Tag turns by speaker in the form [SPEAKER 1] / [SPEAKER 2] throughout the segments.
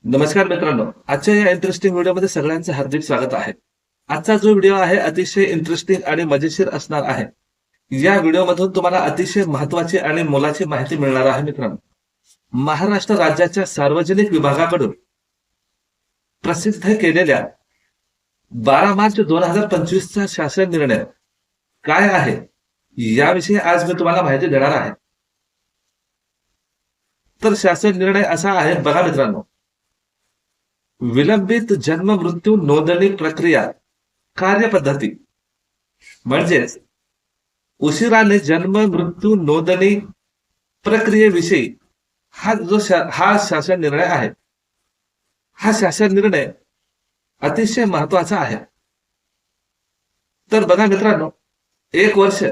[SPEAKER 1] नमस्कार मित्रांनो, आजच्या या इंटरेस्टिंग व्हिडिओमध्ये सगळ्यांचं हार्दिक स्वागत आहे. आजचा जो व्हिडिओ आहे अतिशय इंटरेस्टिंग आणि मजेशीर असणार आहे. या व्हिडिओमधून तुम्हाला अतिशय महत्त्वाची आणि मोलाची माहिती मिळणार आहे मित्रांनो. महाराष्ट्र राज्याच्या सार्वजनिक विभागाकडून प्रसिद्ध केलेल्या 12 मार्च 2025 चा शासन निर्णय काय आहे याविषयी आज मी तुम्हाला माहिती देणार आहे. तर शासन निर्णय असा आहे बघा मित्रांनो, विलंबित जन्म मृत्यू नोंदणी प्रक्रिया कार्यपद्धती म्हणजेच उशिराने जन्म मृत्यू नोंदणी प्रक्रियेविषयी हा शासन निर्णय आहे. हा शासन निर्णय अतिशय महत्वाचा आहे. तर बघा मित्रांनो, 1 वर्ष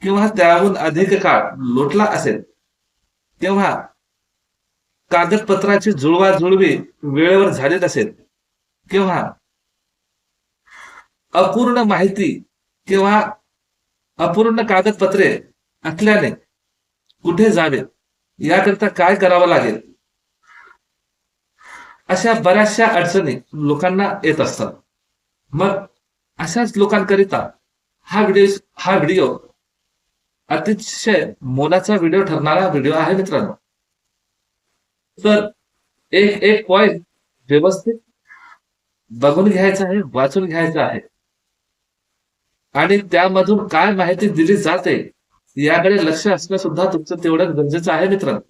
[SPEAKER 1] किंवा त्याहून अधिक काळ लोटला असेल तेव्हा कागदपत्राची जुळवाजुळवी वेळेवर झाली नसेल किंवा अपूर्ण माहिती किंवा अपूर्ण कागदपत्रे असल्याने कुठे जावे याकरता काय करावं लागेल, अशा बऱ्याचशा अडचणी लोकांना येत असतात. मग अशाच लोकांकरिता हा व्हिडिओ अतिशय मोलाचा व्हिडिओ ठरणारा व्हिडिओ आहे मित्रांनो. तर एक एक पॉइंट व्यवस्थित बघून घ्यायचा आहे, वाचून घ्यायचा आहे आणि त्यामधून काय माहिती दिली जाते याकडे लक्ष असणं सुद्धा तुमचं तेवढं गरजेचं आहे मित्रांनो.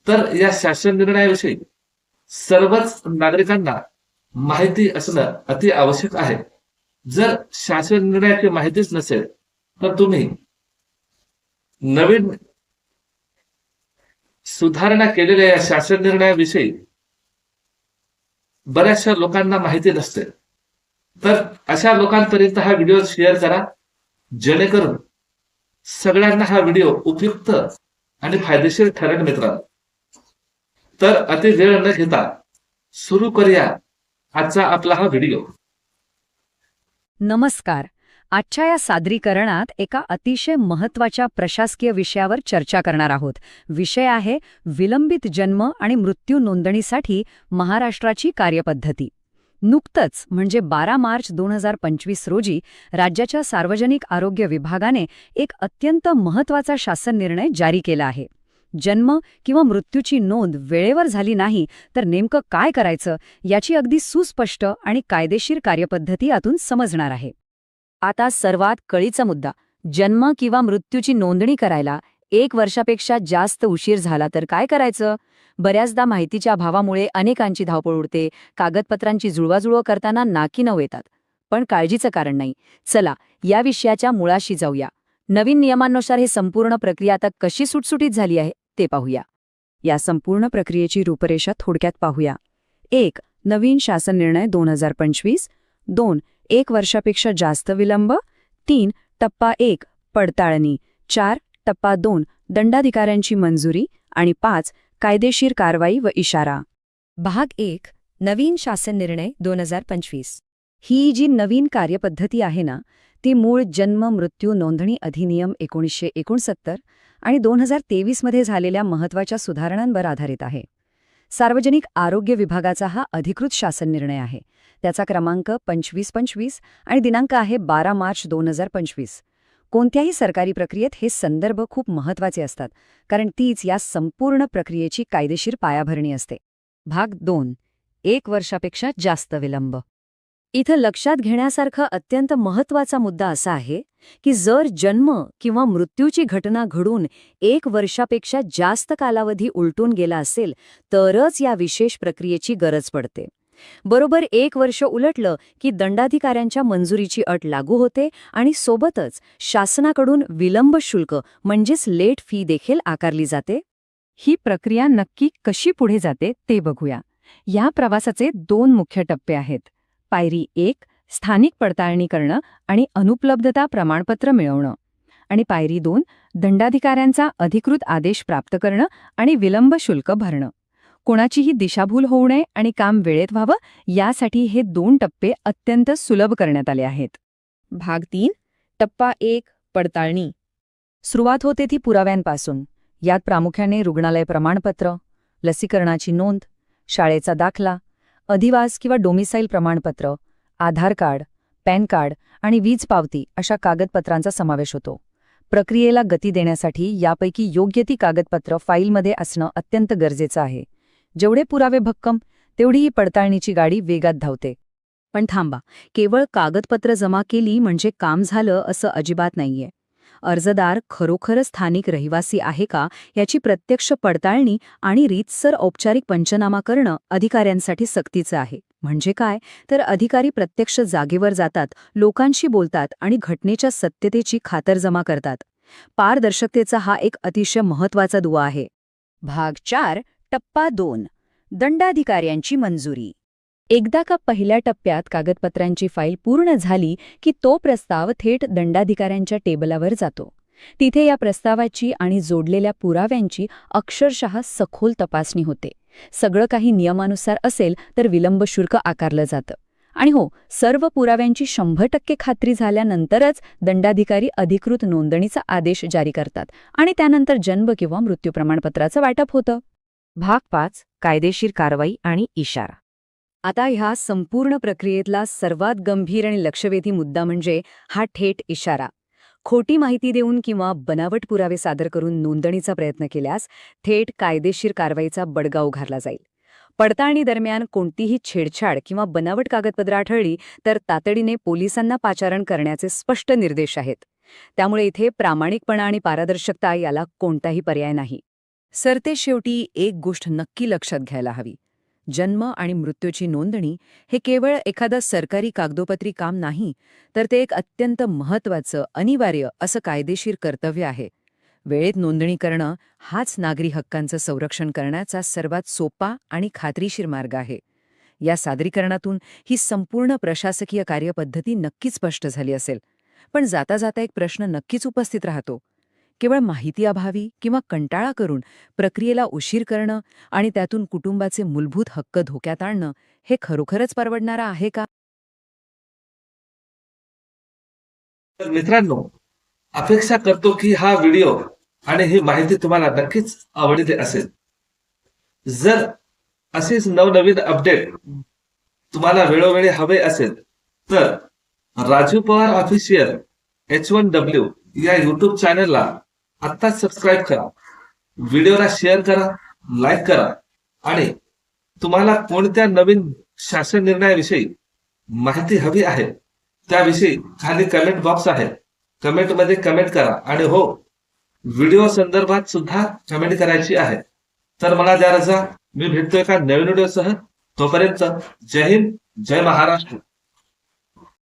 [SPEAKER 1] तर या शासन निर्णयाविषयी सर्वच नागरिकांना माहिती असणं अति आवश्यक आहे. जर शासन निर्णयाची माहितीच नसेल तर तुम्ही नवीन सुधारणा केलेल्या या शासन निर्णयाविषयी बऱ्याचशा लोकांना माहिती नसते. तर अशा लोकांपर्यंत हा व्हिडिओ शेअर करा, जेणेकरून सगळ्यांना हा व्हिडिओ उपयुक्त आणि फायदेशीर ठरेल मित्रांनो. तर अति वेळ न घेता सुरू करूया आजचा आपला हा व्हिडिओ.
[SPEAKER 2] नमस्कार. आजच्या या सादरीकरणात एका अतिशय महत्त्वाच्या प्रशासकीय विषयावर चर्चा करणार आहोत. विषय आहे विलंबित जन्म आणि मृत्यू नोंदणीसाठी महाराष्ट्राची कार्यपद्धती. नुकतंच म्हणजे 12 मार्च 2025 रोजी राज्याच्या सार्वजनिक आरोग्य विभागाने एक अत्यंत महत्त्वाचा शासन निर्णय जारी केला आहे. जन्म किंवा मृत्यूची नोंद वेळेवर झाली नाही तर नेमकं काय करायचं याची अगदी सुस्पष्ट आणि कायदेशीर कार्यपद्धती यातून समजणार आहे. आता सर्वात कळीचा मुद्दा, जन्म किंवा मृत्यूची नोंदणी करायला 1 वर्षापेक्षा जास्त उशीर झाला तर काय करायचं? बऱ्याचदा माहितीच्या अभावामुळे अनेकांची धावपळ उडते, कागदपत्रांची जुळवाजुळव करताना नाकी नऊ येतात. पण काळजीचं कारण नाही. चला या विषयाच्या मुळाशी जाऊया. नवीन नियमांनुसार ही संपूर्ण प्रक्रिया आता कशी सुटसुटीत झाली आहे ते पाहूया. या संपूर्ण प्रक्रियेची रूपरेषा थोडक्यात पाहूया. 1. नवीन शासन निर्णय 2025. 2. 1 वर्षापेक्षा जास्त विलंब. 3. टप्पा 1 पडताळणी. 4. टप्पा 2 दंडाधिकाऱ्यांची मंजुरी. आणि 5. कायदेशीर कारवाई व इशारा. भाग 1 नवीन शासन निर्णय 2025. ही जी नवीन कार्यपद्धती आहे ना, ती मूळ जन्म मृत्यू नोंदणी अधिनियम 1969 आणि 2023 मध्ये झालेल्या महत्त्वाच्या सुधारणांवर आधारित आहे. सार्वजनिक आरोग्य विभागाचा हा अधिकृत शासन निर्णय आहे. त्याचा क्रमांक 2525 आणि दिनांक आहे 12 मार्च 2025. कोणत्याही सरकारी प्रक्रियेत हे संदर्भ खूप महत्त्वाचे असतात, कारण तीच या संपूर्ण प्रक्रियेची कायदेशीर पायाभरणी असते. भाग 2 1 वर्षापेक्षा जास्त विलंब. इथं लक्षात घेण्यासारखा अत्यंत महत्त्वाचा मुद्दा असा आहे की जर जन्म किंवा मृत्यूची घटना घडून 1 वर्षापेक्षा जास्त कालावधी उलटून गेला असेल तरच या विशेष प्रक्रियेची गरज पडते. बरोबर 1 वर्ष उलटलं की दंडाधिकाऱ्यांच्या मंजुरीची अट लागू होते आणि सोबतच शासनाकडून विलंब शुल्क म्हणजेच लेट फी देखील आकारली जाते. ही प्रक्रिया नक्की कशी पुढे जाते ते बघूया. या प्रवासाचे 2 मुख्य टप्पे आहेत. पायरी 1 स्थानिक पडताळणी करणं आणि अनुपलब्धता प्रमाणपत्र मिळवणं. आणि पायरी 2 दंडाधिकाऱ्यांचा अधिकृत आदेश प्राप्त करणं आणि विलंब शुल्क भरणं. कोणाचीही दिशाभूल होऊ नये आणि काम वेळेत व्हावं यासाठी हे 2 टप्पे अत्यंत सुलभ करण्यात आले आहेत. भाग 3 टप्पा 1 पडताळणी. सुरुवात होते ती पुराव्यांपासून. यात प्रामुख्याने रुग्णालय प्रमाणपत्र, लसीकरणाची नोंद, शाळेचा दाखला, अधिवास किंवा डोमिसाईल प्रमाणपत्र, आधार कार्ड, पॅन कार्ड आणि वीज पावती अशा कागदपत्रांचा समावेश होतो. प्रक्रियेला गती देण्यासाठी यापैकी योग्य ती कागदपत्र फाईलमध्ये असणं अत्यंत गरजेचं आहे. जेवढे पुरावे भक्कम, तेवढी ही पडताळणीची गाडी वेगात धावते. पण थांबा, केवळ कागदपत्र जमा केली म्हणजे काम झालं असं अजिबात नाहीये. अर्जदार खरोखरच स्थानिक रहिवासी आहे का याची प्रत्यक्ष पडताळणी आणि रीतसर औपचारिक पंचनामा करणं अधिकाऱ्यांसाठी सक्तीचं आहे. म्हणजे काय तर अधिकारी प्रत्यक्ष जागेवर जातात, लोकांशी बोलतात आणि घटनेच्या सत्यतेची खातरजमा करतात. पारदर्शकतेचा हा एक अतिशय महत्त्वाचा दुवा आहे. भाग 4 टप्पा 2 दंडाधिकाऱ्यांची मंजुरी. एकदा का पहिल्या टप्प्यात कागदपत्रांची फाईल पूर्ण झाली की तो प्रस्ताव थेट दंडाधिकाऱ्यांच्या टेबलावर जातो. तिथे या प्रस्तावाची आणि जोडलेल्या पुराव्यांची अक्षरशः सखोल तपासणी होते. सगळं काही नियमानुसार असेल तर विलंब शुल्क आकारलं जातं. आणि हो, सर्व पुराव्यांची 100% खात्री झाल्यानंतरच दंडाधिकारी अधिकृत नोंदणीचा आदेश जारी करतात आणि त्यानंतर जन्म किंवा मृत्यू प्रमाणपत्राचं वाटप होतं. भाग 5 कायदेशीर कारवाई आणि इशारा. आता ह्या संपूर्ण प्रक्रियेतला सर्वात गंभीर आणि लक्षवेधी मुद्दा म्हणजे हा थेट इशारा. खोटी माहिती देऊन किंवा बनावट पुरावे सादर करून नोंदणीचा प्रयत्न केल्यास थेट कायदेशीर कारवाईचा बडगा उगारला जाईल. पडताळणी दरम्यान कोणतीही छेडछाड किंवा बनावट कागदपत्र आढळली तर तातडीने पोलिसांना पाचारण करण्याचे स्पष्ट निर्देश आहेत. त्यामुळे इथे प्रामाणिकपणा आणि पारदर्शकता याला कोणताही पर्याय नाही. सरतेशेवटी एक गोष्ट नक्की लक्षात घ्यायला हवी. जन्म आणि मृत्यूची नोंदणी हे केवळ एखादं सरकारी कागदोपत्री काम नाही, तर ते एक अत्यंत महत्त्वाचं, अनिवार्य असं कायदेशीर कर्तव्य आहे. वेळेत नोंदणी करणं हाच नागरी हक्कांचं संरक्षण करण्याचा सर्वात सोपा आणि खात्रीशीर मार्ग आहे. या सादरीकरणातून ही संपूर्ण प्रशासकीय कार्यपद्धती नक्कीच स्पष्ट झाली असेल. पण जाता जाता एक प्रश्न नक्कीच उपस्थित राहतो. केवळ माहिती अभावी किंवा कंटाळा करून प्रक्रियेला उशीर करणं आणि त्यातून कुटुंबाचे मूलभूत हक्क धोक्यात आणणं हे खरोखरच परवडणारं आहे का?
[SPEAKER 1] तर मित्रांनो, अपेक्षा करतो की हा व्हिडिओ आणि ही माहिती तुम्हाला नक्कीच आवडली असेल. जर असेच नवनवीन अपडेट तुम्हाला वेळोवेळी हवे असेल तर राजू पवार ऑफिशियल H1W या YouTube चॅनलला आत्ताच सबस्क्राईब करा, व्हिडिओला शेअर करा, लाईक करा आणि तुम्हाला कोणत्या नवीन शासन निर्णयाविषयी माहिती हवी आहे त्याविषयी खाली कमेंट बॉक्स आहे, कमेंटमध्ये कमेंट करा. आणि हो, व्हिडिओ संदर्भात सुद्धा कमेंट करायची आहे. तर मला द्या रजा, मी भेटतोय एका नवीन व्हिडिओसह. तोपर्यंत जय हिंद, जय महाराष्ट्र.